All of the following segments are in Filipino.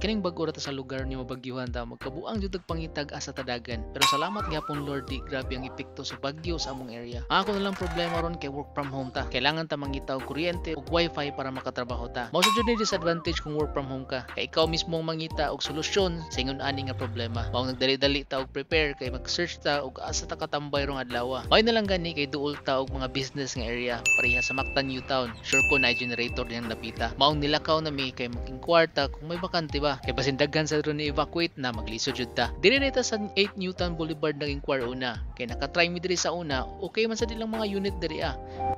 Kining bag-o ra ta sa lugar ni mabagyuhan ta magkabuang jud og pangitag asa tadagan. Pero salamat gyapon Lord, di grabe ang epekto sa bagyo sa among area. Ako na lang problema ron kay work from home ta. Kailangan ta mangita og kuryente ug wifi para makatrabaho ta. Mao sa jud ni disadvantage kung work from home ka. Kay ikaw mismo mangita og solusyon sa ingon ani nga problema. Mao nagdali-dali ta og prepare kay mag-search ta og asa ta katambay rong adlaw. Mao na lang gani kay duol ta og mga business nga area pareha sa Mactan New Town. Sure ko na generator diyang napita. Mao nilakaw na mi kay making kwarta kung may bakante ba. Kay basin daghan sa ron ni evacuate na maglisod jud ta. Diri ta sa 8 Newtown Boulevard naging inquire una. Kay nakatry mi diri sa una, okay man sa dilang mga unit diri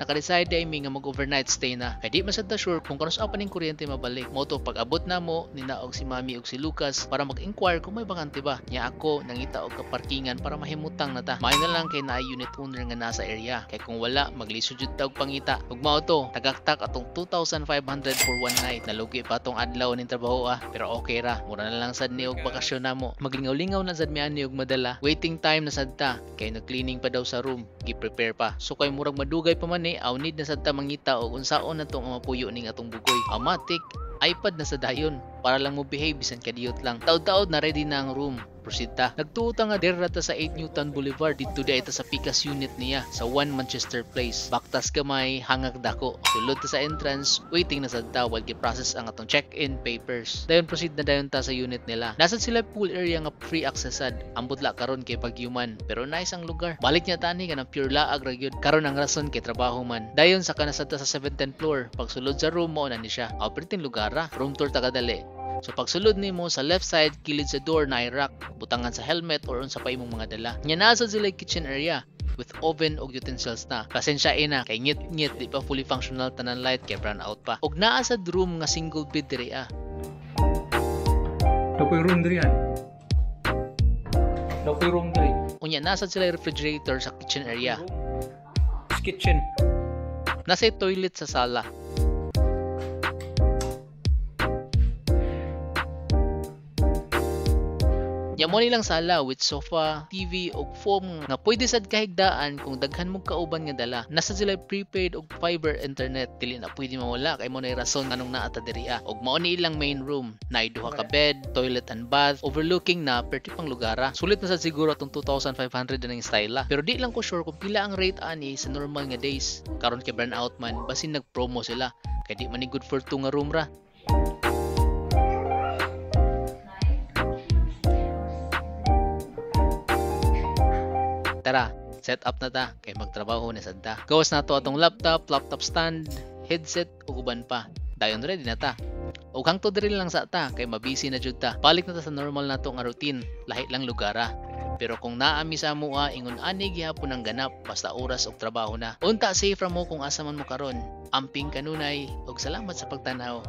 Naka-decide ay mi nga mag-overnight stay na. Kay di man sad ta sure kung kanus pa ning kuryente mabalik. Mao to pag abot namo ninaog si Mami ug si Lucas para mag-inquire kung may bakante ba. Nya ako nangita og kaparkingan para mahimutang na ta. May na lang kay naay unit owner nga nasa area. Kay kung wala maglisod jud ta og pangita. Ug mao to tagaktak atong 2,500 for one night. Nalugi pa tong adlaw ning trabaho pero okay ra. Mura na lang sad ni og bakasyon namo. Maglingaw-lingaw na sad mi ani og madala. Waiting time na sad ta kay nag-cleaning pa daw sa room. Gi-prepare pa. So kay murag madugay pa man aw need na sad ta mangita og unsaon na tong mapuyo ning atong bugoy. Amatic iPad na sa dayon para lang mo behave bisan kadiyot lang. Taod-taod na ready na ang room. Proceed ta. Nagtuta nga dira ta sa 8 Newtown Boulevard dito di ta sa Picas unit niya sa 1 Manchester Place. Baktas gamay hangag dako. Sulod ta sa entrance, waiting na sad ta while gi-process ang atong check-in papers. Dayon proceed na dayon ta sa unit nila. Nasa sila pool area nga free access sad. Ambot la karon kay pagyuman pero nice ang lugar. Balik niya tani kanang pure laag ra gyud. Karon ang rason kay trabaho man. Dayon sa kanasad ta sa 17th floor. Pagsulod sa room mo na ni siya. Operating lugar ra. Room tour ta kadali. So pagsulod nimo sa left side kilid sa door na rack, butangan sa helmet or unsa pa imong mga dala. Nya nasa sila kitchen area with oven og utensils na. Pasensyain na kay ngit di pa fully functional tanan light kay brown out pa. Og naa sa room nga single bed diri Dapoy room diri Dapoy room diri. Unya nasa sila refrigerator sa kitchen area. Kitchen. Nasa toilet sa sala. Yamo nilang sala with sofa, TV ug foam nga pwede sad kahigdaan kung daghan mo kauban nga dala. Nasa sila prepaid og fiber internet dili na pwede mawala kay mo nay rason anong naa ta diri ug mao ni ilang main room. Naay duha ka bed, toilet and bath overlooking na perti pang lugar. Sulit na sad siguro atong 2,500 ning style pero di lang ko sure kung pila ang rate ani sa normal nga days. Karon kay burn out man basin nag-promo sila kay di man ni good for 2 nga room ra. Tara, set up na ta kay magtrabaho na sad ta. Gawas na to atong laptop stand, headset ug uban pa. Dayon ready na ta. Ug hangtod diri lang sa ta kay mabisi na jud ta. Balik na ta sa normal nato nga routine, lahi lang lugar. Pero kung naami sa mua ingon ani gihapon ang ganap basta oras og trabaho na. Unta safe ra mo kung asa man mo karon. Amping kanunay ug salamat sa pagtanaw.